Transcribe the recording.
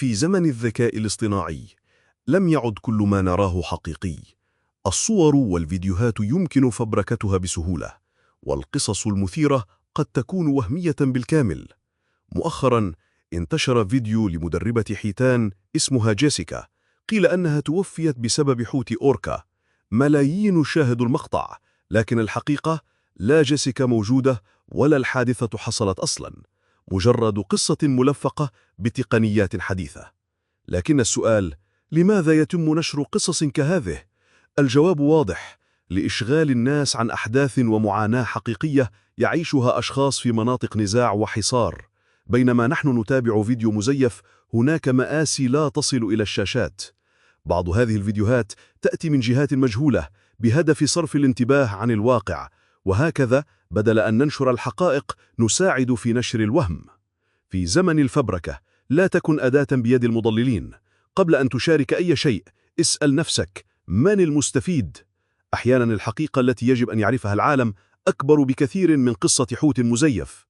في زمن الذكاء الاصطناعي لم يعد كل ما نراه حقيقي. الصور والفيديوهات يمكن فبركتها بسهولة، والقصص المثيرة قد تكون وهمية بالكامل. مؤخراً انتشر فيديو لمدربة حيتان اسمها جيسيكا، قيل أنها توفيت بسبب حوت أوركا. ملايين شاهدوا المقطع، لكن الحقيقة لا جيسيكا موجودة ولا الحادثة حصلت أصلاً، مجرد قصة ملفقة بتقنيات حديثة. لكن السؤال: لماذا يتم نشر قصص كهذه؟ الجواب واضح: لإشغال الناس عن أحداث ومعاناة حقيقية يعيشها أشخاص في مناطق نزاع وحصار. بينما نحن نتابع فيديو مزيف، هناك مآسي لا تصل إلى الشاشات. بعض هذه الفيديوهات تأتي من جهات مجهولة بهدف صرف الانتباه عن الواقع، وهكذا بدل أن ننشر الحقائق نساعد في نشر الوهم. في زمن الفبركة لا تكن أداة بيد المضللين. قبل أن تشارك أي شيء اسأل نفسك: من المستفيد؟ أحيانا الحقيقة التي يجب أن يعرفها العالم أكبر بكثير من قصة حوت مزيف.